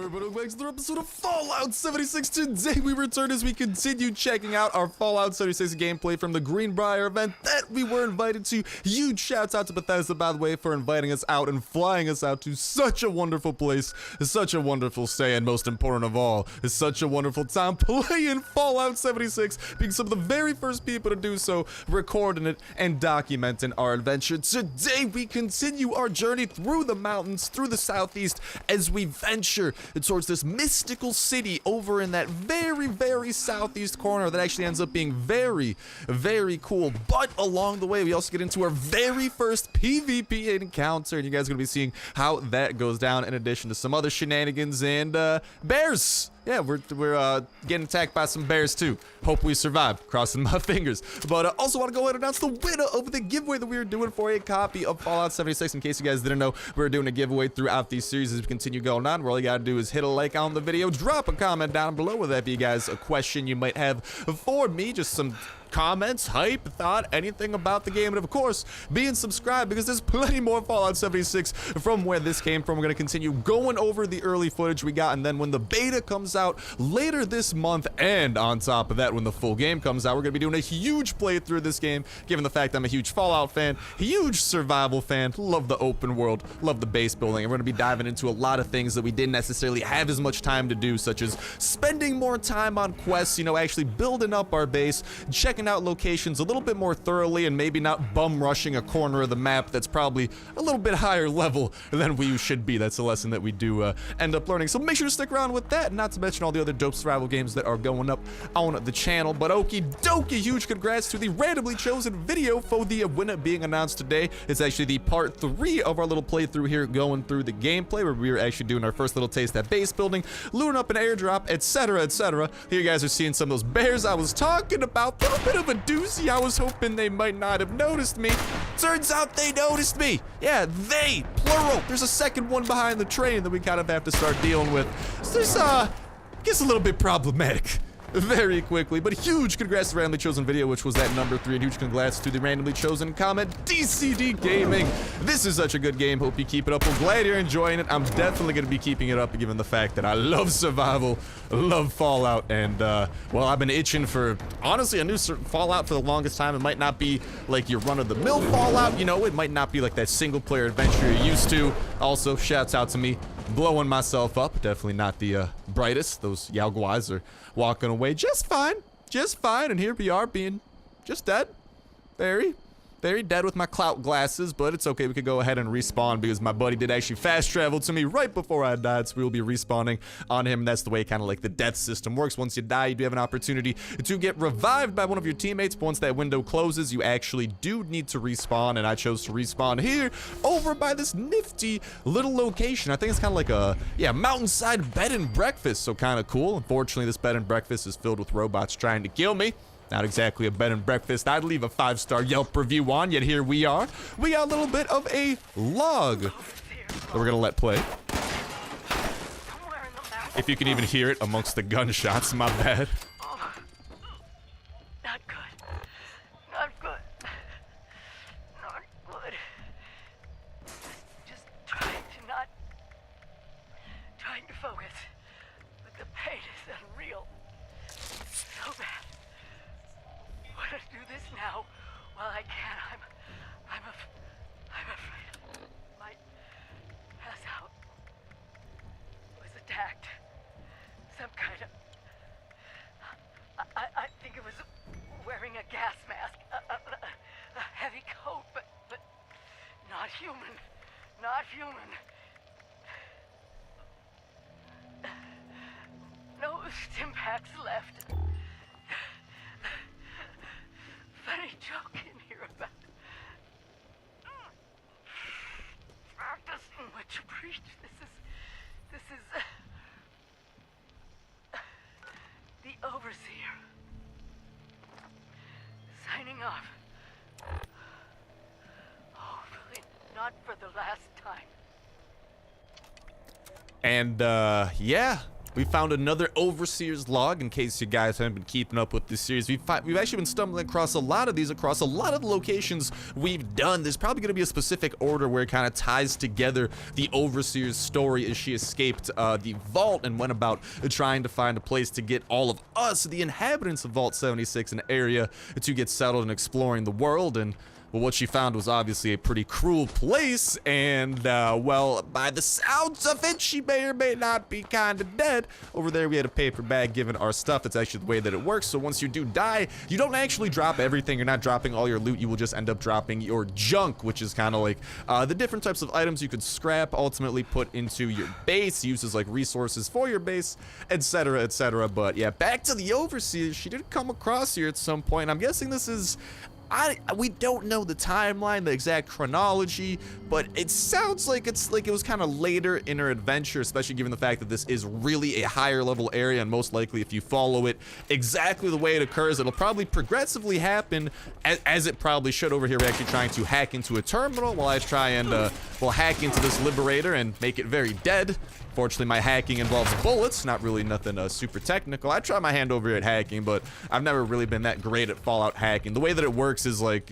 everybody, welcome back to another episode of Fallout 76. Today we return as we continue checking out our Fallout 76 gameplay from the Greenbrier event that we were invited to. Huge shouts out to Bethesda, by the way, for inviting us out and flying us out to such a wonderful place, such a wonderful stay, and most important of all, is such a wonderful time playing Fallout 76, being some of the very first people to do so, recording it and documenting our adventure. Today we continue our journey through the mountains, through the southeast, as we venture towards this mystical city over in that very southeast corner that actually ends up being very cool. But along the way, we also get into our very first PvP encounter, and you guys are going to be seeing how that goes down, in addition to some other shenanigans and bears. Yeah, we're getting attacked by some bears too. Hope we survive. Crossing my fingers. But also want to go ahead and announce the winner of the giveaway that we are doing for a copy of Fallout 76. In case you guys didn't know, we're doing a giveaway throughout these series as we continue going on. Where all you gotta do is hit a like on the video, drop a comment down below with that be guys a question you might have for me, just some comments, hype, thought, anything about the game, and of course, being subscribed because there's plenty more Fallout 76 from where this came from. We're going to continue going over the early footage we got, and then when the beta comes out later this month, and on top of that, when the full game comes out, we're going to be doing a huge playthrough of this game, given the fact I'm a huge Fallout fan, huge survival fan, love the open world, love the base building, and we're going to be diving into a lot of things that we didn't necessarily have as much time to do, such as spending more time on quests, you know, actually building up our base, checking out locations a little bit more thoroughly, and maybe not bum rushing a corner of the map that's probably a little bit higher level than we should be. That's a lesson that we do end up learning. So make sure to stick around with that, not to mention all the other dope survival games that are going up on the channel. But okie dokie, huge congrats to the randomly chosen video for the winner being announced today. It's actually the part 3 of our little playthrough here, going through the gameplay, where we were actually doing our first little taste at base building, looting up an airdrop, etc, etc. Here you guys are seeing some of those bears I was talking about. A little bit of a doozy. I was hoping they might not have noticed me. Turns out they noticed me. Yeah, they, plural. There's a second one behind the train that we kind of have to start dealing with. So this, gets a little bit problematic very quickly, but huge congrats to the randomly chosen video, which was at number 3, and huge congrats to the randomly chosen comment, DCD Gaming. This is such a good game. Hope you keep it up. I'm glad you're enjoying it. I'm definitely going to be keeping it up, given the fact that I love survival, love Fallout, and well, I've been itching for, honestly, a new Fallout for the longest time. It might not be like your run-of-the-mill Fallout, you know, it might not be like that single-player adventure you're used to. Also, shouts out to me blowing myself up. Definitely not the brightest. Those Yao Guais are walking away just fine, and here we are being just dead, very dead with my clout glasses, but it's okay. We could go ahead and respawn because my buddy did actually fast travel to me right before I died, so we will be respawning on him. That's the way kind of like the death system works. Once you die, you do have an opportunity to get revived by one of your teammates, but once that window closes, you actually do need to respawn, and I chose to respawn here over by this nifty little location. I think it's kind of like a, yeah, mountainside bed and breakfast, so kind of cool. Unfortunately, this bed and breakfast is filled with robots trying to kill me. Not exactly a bed and breakfast I'd leave a 5-star Yelp review on, yet here we are. We got a little bit of a log that we're gonna let play. If you can even hear it amongst the gunshots, my bad. Not good. Not good. Not good. Just trying to focus. But the pain is unreal. So bad. I want to do this now while I can. I'm afraid I might pass out. Was attacked. Some kind of, I think it was wearing a gas mask, a heavy coat, but not human. Not human. No stim packs left. Funny joke in here about practicing what you preach. This is the Overseer signing off. Hopefully not for the last time. And yeah, we found another Overseer's log. In case you guys haven't been keeping up with this series, we've actually been stumbling across a lot of these, across a lot of the locations we've done. There's probably going to be a specific order where it kind of ties together the Overseer's story as she escaped the vault and went about trying to find a place to get all of us, the inhabitants of Vault 76, an area to get settled and exploring the world. And well, what she found was obviously a pretty cruel place, and, well, by the sounds of it, she may or may not be kind of dead. Over there, we had a paper bag given our stuff. That's actually the way that it works. So once you do die, you don't actually drop everything. You're not dropping all your loot. You will just end up dropping your junk, which is kind of like the different types of items you could scrap, ultimately put into your base, uses like resources for your base, etc., etc. But yeah, back to the Overseer. She did come across here at some point. I'm guessing this is... we don't know the timeline, the exact chronology, but it sounds like it was kind of later in her adventure, especially given the fact that this is really a higher level area, and most likely if you follow it exactly the way it occurs, it'll probably progressively happen as it probably should. Over here, we're actually trying to hack into a terminal while I try and hack into this liberator and make it very dead. Fortunately, my hacking involves bullets, not really nothing super technical. I try my hand over here at hacking, but I've never really been that great at Fallout hacking. The way that it works is like,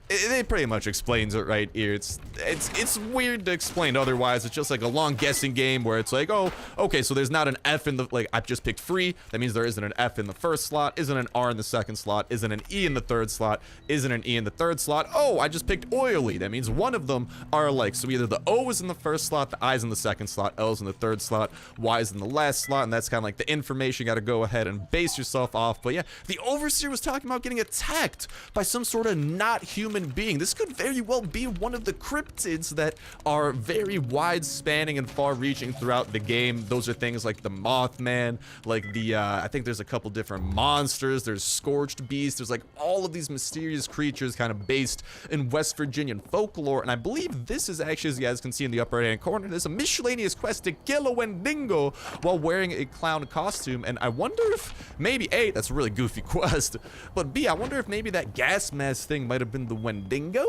it pretty much explains it right here. It's weird to explain otherwise. It's just like a long guessing game where it's like, oh, okay, so there's not an F in the, like, I've just picked free. That means there isn't an F in the first slot, isn't an R in the second slot, isn't an E in the third slot, isn't an E in the third slot. Oh, I just picked oily. That means one of them are alike. So either the O is in the first slot, the I's in the second slot, L's in the third slot, Y's in the last slot, and that's kind of like the information you got to go ahead and base yourself off. But yeah, the Overseer was talking about getting attacked by some sort of not human being. This could very well be one of the cryptids that are very wide spanning and far reaching throughout the game. Those are things like the Mothman, like the I think there's a couple different monsters, there's Scorched Beast, there's like all of these mysterious creatures kind of based in West Virginian folklore. And I believe this is actually, as you guys can see in the upper right hand corner, there's a miscellaneous quest to kill a Wendigo while wearing a clown costume. And I wonder if maybe A, that's a really goofy quest, but B, I wonder if maybe that gas mask thing might have been the Wendigo.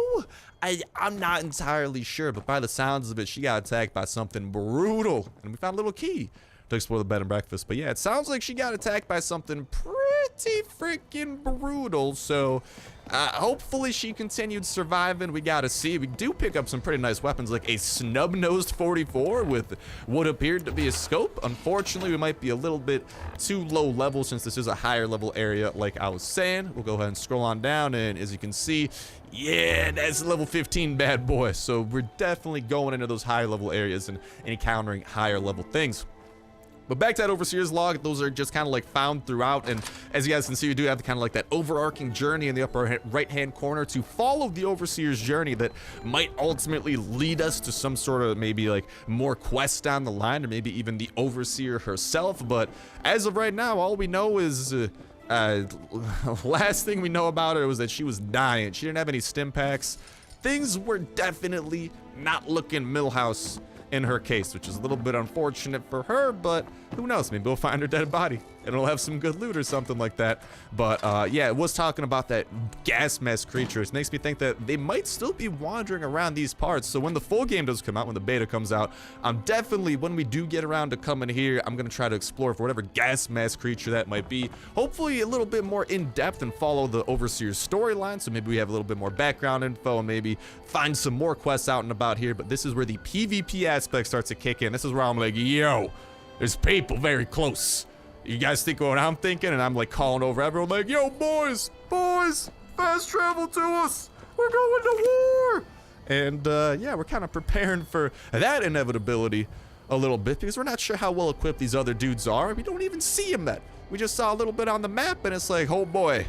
I'm not entirely sure, but by the sounds of it, she got attacked by something brutal, and we found a little key to explore the bed and breakfast. But yeah, it sounds like she got attacked by something pretty freaking brutal. So hopefully she continued surviving. We gotta see. We do pick up some pretty nice weapons, like a snub-nosed 44 with what appeared to be a scope. Unfortunately, we might be a little bit too low level since this is a higher level area, like I was saying. We'll go ahead and scroll on down, and as you can see, yeah, that's level 15 bad boy. So we're definitely going into those higher level areas and encountering higher level things. But back to that Overseer's log, those are just kind of like found throughout, and as you guys can see, we do have kind of like that overarching journey in the upper right hand corner to follow the Overseer's journey that might ultimately lead us to some sort of maybe like more quest down the line, or maybe even the Overseer herself. But as of right now, all we know is last thing we know about her was that she was dying. She didn't have any stim packs. Things were definitely not looking Millhouse in her case, which is a little bit unfortunate for her, but who knows, maybe we'll find her dead body and it'll have some good loot or something like that. But yeah, it was talking about that gas mask creature. It makes me think that they might still be wandering around these parts. So when the full game does come out, when the beta comes out, I'm definitely, when we do get around to coming here, I'm gonna try to explore for whatever gas mask creature that might be, hopefully a little bit more in depth, and follow the Overseer's storyline. So maybe we have a little bit more background info and maybe find some more quests out and about here. But this is where the PvP aspect starts to kick in. This is where I'm like, yo, there's people very close. You guys think what I'm thinking? And I'm like calling over everyone like, yo, boys, fast travel to us. We're going to war. And yeah, we're kind of preparing for that inevitability a little bit, because we're not sure how well equipped these other dudes are. We don't even see them yet. We just saw a little bit on the map, and it's like, oh boy,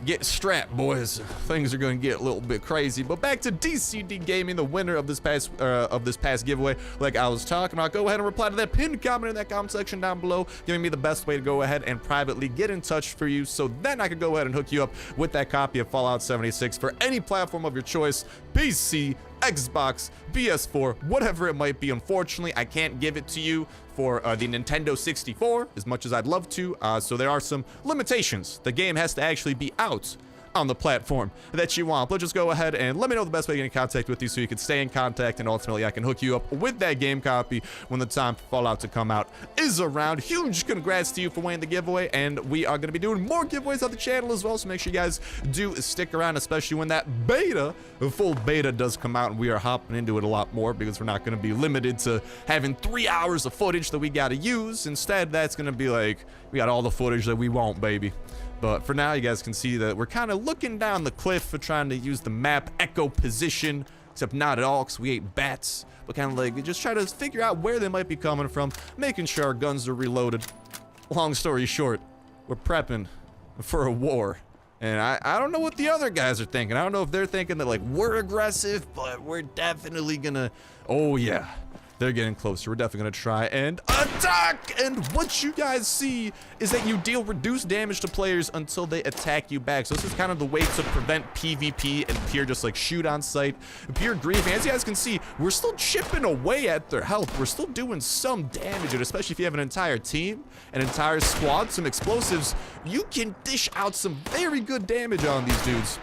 get strapped, boys. Things are going to get a little bit crazy. But back to DCD Gaming, the winner of this past giveaway. Like I was talking about, go ahead and reply to that pinned comment in that comment section down below, giving me the best way to go ahead and privately get in touch for you, so then I could go ahead and hook you up with that copy of Fallout 76 for any platform of your choice: PC, Xbox, PS4, whatever it might be. Unfortunately, I can't give it to you for the Nintendo 64 as much as I'd love to, so there are some limitations. The game has to actually be out on the platform that you want. But just go ahead and let me know the best way to get in contact with you so you can stay in contact, and ultimately I can hook you up with that game copy when the time for Fallout to come out is around. Huge congrats to you for winning the giveaway, and we are going to be doing more giveaways on the channel as well, so make sure you guys do stick around, especially when that beta, the full beta, does come out, and we are hopping into it a lot more because we're not going to be limited to having 3 hours of footage that we got to use. Instead, that's going to be like, we got all the footage that we want, baby. But for now, you guys can see that we're kind of looking down the cliff for trying to use the map echo position, except not at all because we ate bats, but kind of like just try to figure out where they might be coming from, making sure our guns are reloaded. Long story short, we're prepping for a war. And I don't know what the other guys are thinking. I don't know if they're thinking that, like, we're aggressive, but we're definitely gonna... Oh, yeah. They're getting closer. We're definitely gonna try and attack! And what you guys see is that you deal reduced damage to players until they attack you back. So this is kind of the way to prevent PvP and pure just like shoot on sight, pure griefing. As you guys can see, we're still chipping away at their health. We're still doing some damage, and especially if you have an entire team, an entire squad, some explosives, you can dish out some very good damage on these dudes.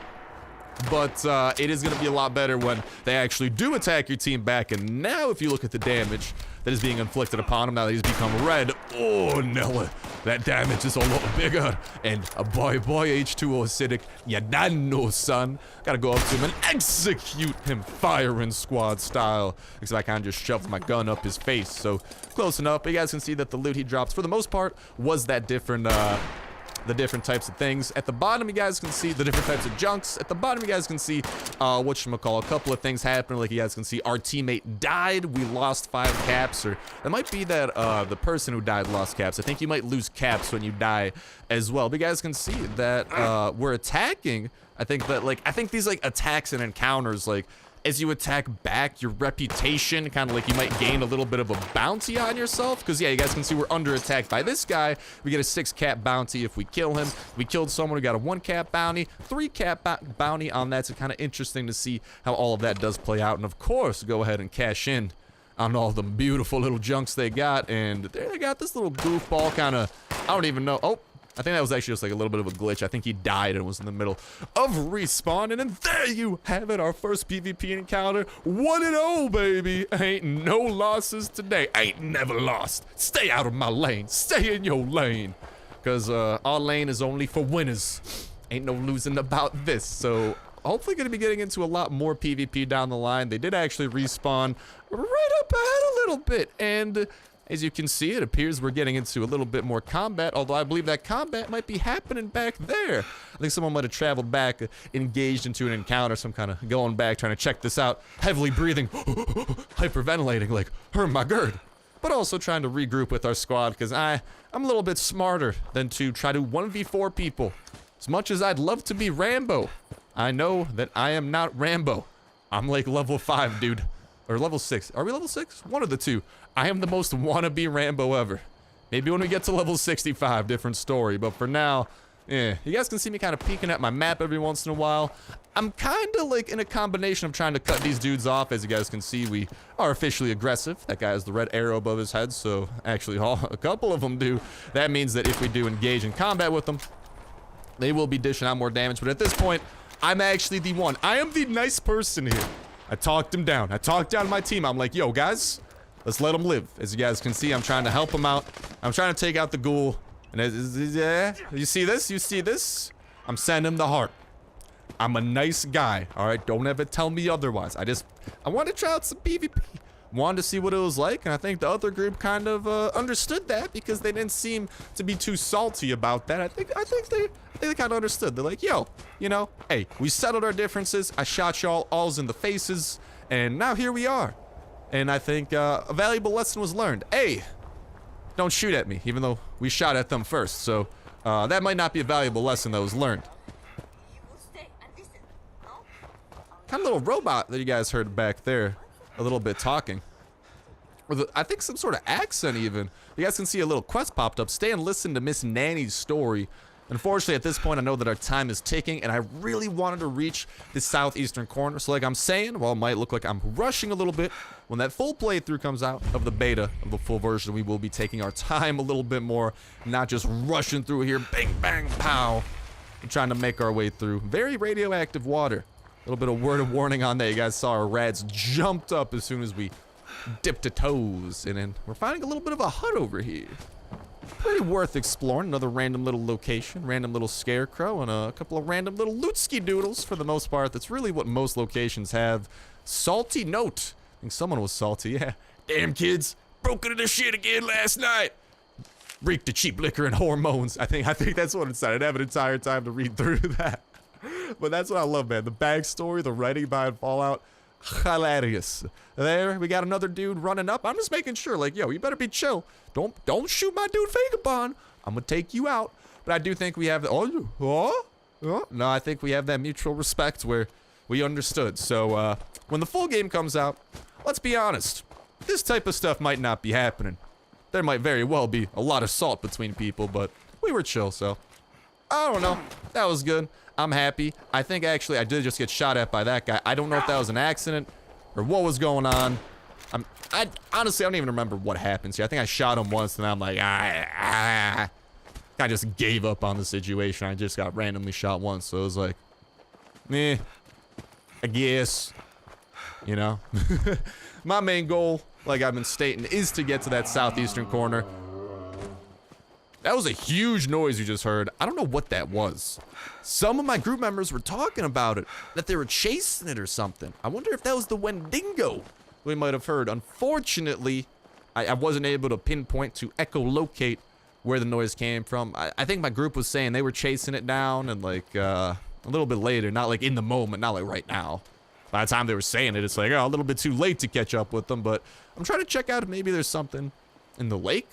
But it is going to be a lot better when they actually do attack your team back. And now if you look at the damage that is being inflicted upon him now that he's become red, oh no, that damage is a lot bigger. And boy, H2O acidic, you done know, son. Gotta go up to him and execute him firing squad style. Except I kind of just shoved my gun up his face, so close enough. But you guys can see that the loot he drops for the most part was that different the different types of things. At the bottom, you guys can see the different types of junks. At the bottom, you guys can see whatchamacall, a couple of things happened. Like you guys can see, our teammate died. We lost 5 caps, or it might be that the person who died lost caps. I think you might lose caps when you die as well. But you guys can see that we're attacking. I think these like attacks and encounters, like, as you attack back, your reputation, kind of like you might gain a little bit of a bounty on yourself. Because, yeah, you guys can see we're under attack by this guy. We get a 6 cap bounty if we kill him. We killed someone, we got a 1 cap bounty, 3 cap bounty on that. So kind of interesting to see how all of that does play out. And, of course, go ahead and cash in on all the beautiful little junks they got. And there they got this little goofball kind of, I don't even know. Oh, I think that was actually just like a little bit of a glitch. I think he died and was in the middle of respawning. And there you have it, our first PvP encounter. 1-0, baby. Ain't no losses today. Ain't never lost. Stay out of my lane. Stay in your lane. Because our lane is only for winners. Ain't no losing about this. So hopefully going to be getting into a lot more PvP down the line. They did actually respawn right up ahead a little bit. And as you can see, it appears we're getting into a little bit more combat, although I believe that combat might be happening back there. I think someone might have traveled back, engaged into an encounter, some kind of going back, trying to check this out, heavily breathing, hyperventilating, like, my gird. But also trying to regroup with our squad, because I'm a little bit smarter than to try to 1v4 people. As much as I'd love to be Rambo, I know that I am not Rambo. I'm like level 5, dude. Or level 6. Are we level 6? One of the two. I am the most wannabe Rambo ever. Maybe when we get to level 65, different story. But for now, yeah. You guys can see me kind of peeking at my map every once in a while. I'm kind of like in a combination of trying to cut these dudes off. As you guys can see, we are officially aggressive. That guy has the red arrow above his head, so actually a couple of them do. That means that if we do engage in combat with them, they will be dishing out more damage. But at this point, I'm actually the one. I am the nice person here. I talked him down. I talked down my team. I'm like, yo, guys, let's let him live. As you guys can see, I'm trying to help him out. I'm trying to take out the ghoul. And yeah, you see this? You see this? I'm sending him the heart. I'm a nice guy, all right? Don't ever tell me otherwise. I want to try out some PvP. Wanted to see what it was like, and I think the other group kind of understood that because they didn't seem to be too salty about that. I think they kind of understood. They're like, yo, you know, hey, we settled our differences. I shot y'all alls in the faces, and now here we are. And I think a valuable lesson was learned. Hey, don't shoot at me, even though we shot at them first. So that might not be a valuable lesson that was learned. Kind of little robot that you guys heard back there. A little bit talking. Or I think some sort of accent even. You guys can see a little quest popped up. Stay and listen to Miss Nanny's story. Unfortunately, at this point, I know that our time is ticking, and I really wanted to reach the southeastern corner. So like I'm saying, while it might look like I'm rushing a little bit, when that full playthrough comes out of the beta, of the full version, we will be taking our time a little bit more, not just rushing through here, bang, bang, pow. We're trying to make our way through. Very radioactive water. A little bit of word of warning on that. You guys saw our rats jumped up as soon as we dipped a toes. And then we're finding a little bit of a hut over here. Pretty worth exploring. Another random little location, random little scarecrow, and a couple of random little lootski doodles for the most part. That's really what most locations have. Salty note. I think someone was salty, yeah. Damn kids, broke into the shit again last night. Reeked the cheap liquor and hormones. I think that's what it said. I'd have an entire time to read through that. But that's what I love, man. The backstory, the writing behind Fallout, hilarious. There, we got another dude running up. I'm just making sure, like, yo, you better be chill. Don't shoot my dude Vagabond. I'm gonna take you out. But I do think we have no, I think we have that mutual respect where we understood. So when the full game comes out, let's be honest, this type of stuff might not be happening. There might very well be a lot of salt between people, but we were chill, so I don't know. That was good. I'm happy. I think actually I did just get shot at by that guy. I don't know if that was an accident or what was going on. I honestly, I don't even remember what happened here. I think I shot him once and I'm like, I just gave up on the situation. I just got randomly shot once, so it was like, I guess, you know. My main goal, like I've been stating, is to get to that southeastern corner. That was a huge noise you just heard. I don't know what that was. Some of my group members were talking about it, that they were chasing it or something. I wonder if that was the Wendigo we might have heard. Unfortunately, I wasn't able to pinpoint to echolocate where the noise came from. I think my group was saying they were chasing it down and like a little bit later, not like in the moment, not like right now. By the time they were saying it, it's like, oh, a little bit too late to catch up with them, but I'm trying to check out if maybe there's something in the lake,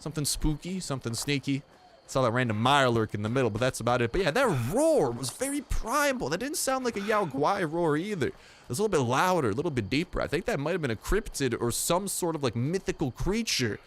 something spooky, something sneaky. Saw that random mire lurk in the middle, but that's about it. But yeah, that roar was very primal. That didn't sound like a Yao Guai roar either. It was a little bit louder, a little bit deeper. I think that might have been a cryptid or some sort of like mythical creature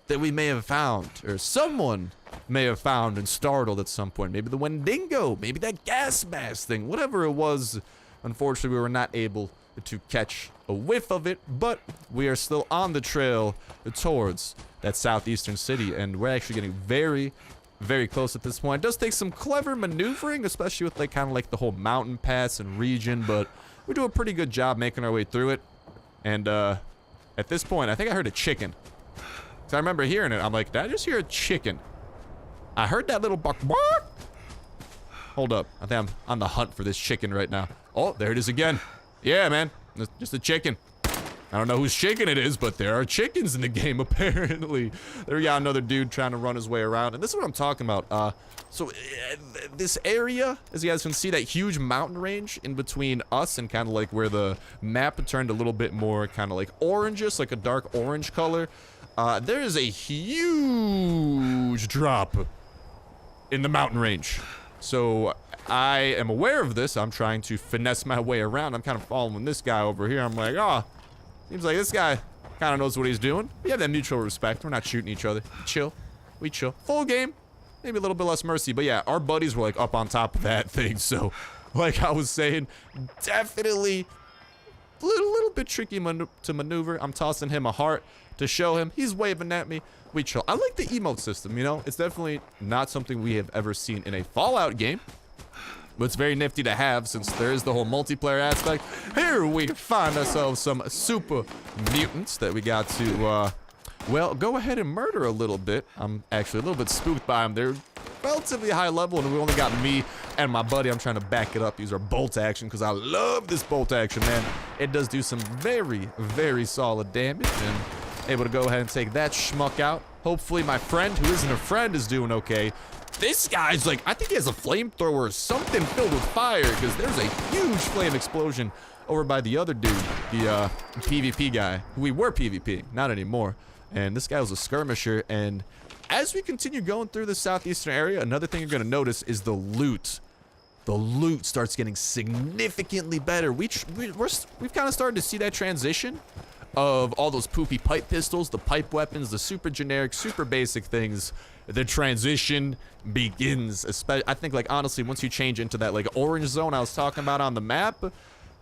that we may have found, or someone may have found and startled at some point. Maybe the Wendigo, maybe that gas mask thing, whatever it was. Unfortunately, we were not able to catch a whiff of it, but we are still on the trail towards that southeastern city, and we're actually getting very, very close at this point. It does take some clever maneuvering, especially with like kind of like the whole mountain pass and region, but we do a pretty good job making our way through it. And at this point, I think I heard a chicken. So I remember hearing it. I'm like, did I just hear a chicken? I heard that little bark. Bark. Hold up. I think I'm on the hunt for this chicken right now. Oh, there it is again. Yeah, man. It's just a chicken. I don't know whose chicken it is, but there are chickens in the game, apparently. There we got another dude trying to run his way around. And this is what I'm talking about. So this area, as you guys can see, that huge mountain range in between us and kind of like where the map turned a little bit more kind of like orangish, like a dark orange color. There is a huge drop in the mountain range. So I am aware of this. I'm trying to finesse my way around. I'm kind of following this guy over here. I'm like, oh, seems like this guy kind of knows what he's doing. We have that mutual respect. We're not shooting each other. Chill. We chill. Full game. Maybe a little bit less mercy. But yeah, our buddies were like up on top of that thing. So like I was saying, definitely a little bit tricky to maneuver. I'm tossing him a heart to show him. He's waving at me. We chill. I like the emote system, you know? It's definitely not something we have ever seen in a Fallout game. But it's very nifty to have since there is the whole multiplayer aspect. Here we find ourselves some super mutants that we got to, well, go ahead and murder a little bit. I'm actually a little bit spooked by them. They're relatively high level, and we only got me and my buddy. I'm trying to back it up. Use our bolt action because I love this bolt action, man. It does do some very, very solid damage, and able to go ahead and take that schmuck out. Hopefully my friend, who isn't a friend, is doing okay. This guy's like, I think he has a flamethrower or something filled with fire, because there's a huge flame explosion over by the other dude, the PvP guy, who we were PvPing, not anymore. And this guy was a skirmisher. And as we continue going through the southeastern area, another thing you're going to notice is the loot. The loot starts getting significantly better. We've kind of started to see that transition of all those poopy pipe pistols, the pipe weapons, the super generic, super basic things. The transition begins. I think, like, honestly, once you change into that, like, orange zone I was talking about on the map,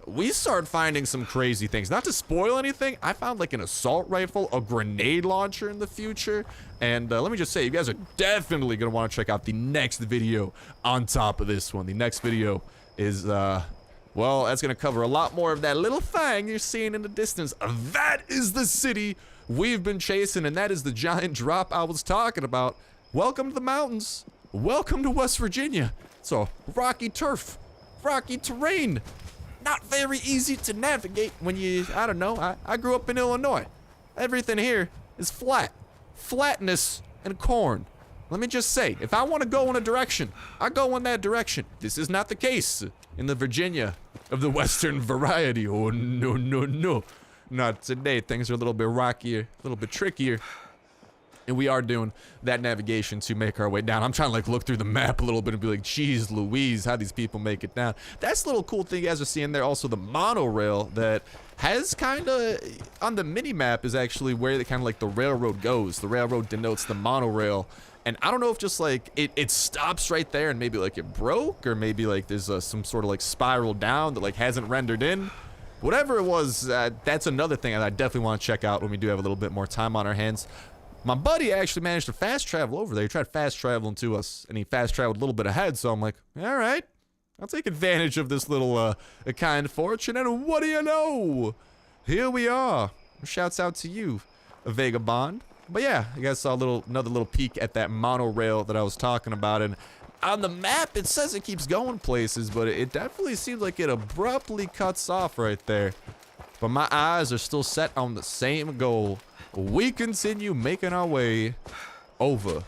we start finding some crazy things. Not to spoil anything, I found like an assault rifle, a grenade launcher in the future, and let me just say, you guys are definitely gonna want to check out the next video on top of this one. The next video is, well, that's gonna cover a lot more of that little thing you're seeing in the distance. That is the city we've been chasing, and that is the giant drop I was talking about. Welcome to the mountains. Welcome to West Virginia. So, rocky turf, rocky terrain. Not very easy to navigate when you, I don't know, I grew up in Illinois. Everything here is flat. Flatness and corn. Let me just say, if I want to go in a direction, I go in that direction. This is not the case in the Virginia of the Western variety. Oh, no, no, no. Not today. Things are a little bit rockier, a little bit trickier. And we are doing that navigation to make our way down. I'm trying to like look through the map a little bit and be like, geez Louise, how these people make it down. That's a little cool thing you guys are seeing there. Also the monorail that has kind of, on the mini map is actually where the kind of like the railroad goes. The railroad denotes the monorail. And I don't know if just like it stops right there and maybe like it broke, or maybe like there's some sort of like spiral down that like hasn't rendered in. Whatever it was, that's another thing that I definitely want to check out when we do have a little bit more time on our hands. My buddy actually managed to fast travel over there. He tried fast traveling to us, and he fast traveled a little bit ahead, so I'm like, all right, I'll take advantage of this little kind fortune, and what do you know? Here we are. Shouts out to you, Vagabond. But yeah, you guys saw another little peek at that monorail that I was talking about, and on the map, it says it keeps going places, but it definitely seems like it abruptly cuts off right there. But my eyes are still set on the same goal. We continue making our way over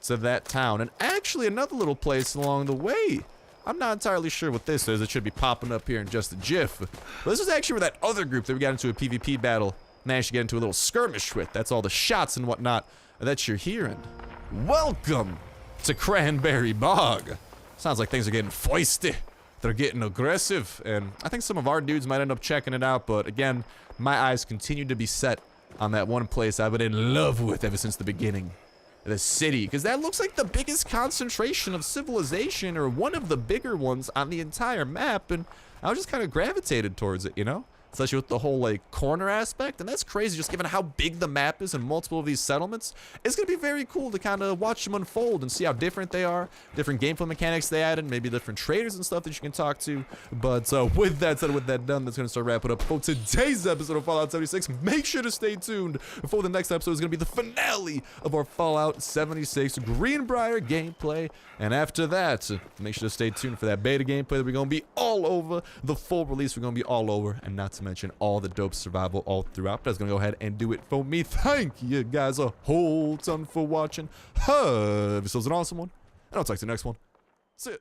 to that town. And actually another little place along the way. I'm not entirely sure what this is. It should be popping up here in just a jiff. But this is actually where that other group that we got into a PvP battle managed to get into a little skirmish with. That's all the shots and whatnot that you're hearing. Welcome to Cranberry Bog. Sounds like things are getting feisty. They're getting aggressive. And I think some of our dudes might end up checking it out. But again, my eyes continue to be set on that one place I've been in love with ever since the beginning. The city, because that looks like the biggest concentration of civilization, or one of the bigger ones on the entire map, and I was just kind of gravitated towards it, you know? Especially with the whole, like, corner aspect, and that's crazy just given how big the map is and multiple of these settlements. It's gonna be very cool to kind of watch them unfold and see how different they are, different gameplay mechanics they added, maybe different traders and stuff that you can talk to. But with that said, with that done, that's gonna start wrapping up for today's episode of Fallout 76. Make sure to stay tuned for the next episode. Is gonna be the finale of our Fallout 76 Greenbrier gameplay, and after that, make sure to stay tuned for that beta gameplay that we're gonna be all over. The full release we're gonna be all over, and not to mention all the dope survival all throughout. But I was gonna go ahead and do it for me. Thank you guys a whole ton for watching. This was an awesome one, and I'll talk to you next one. See ya.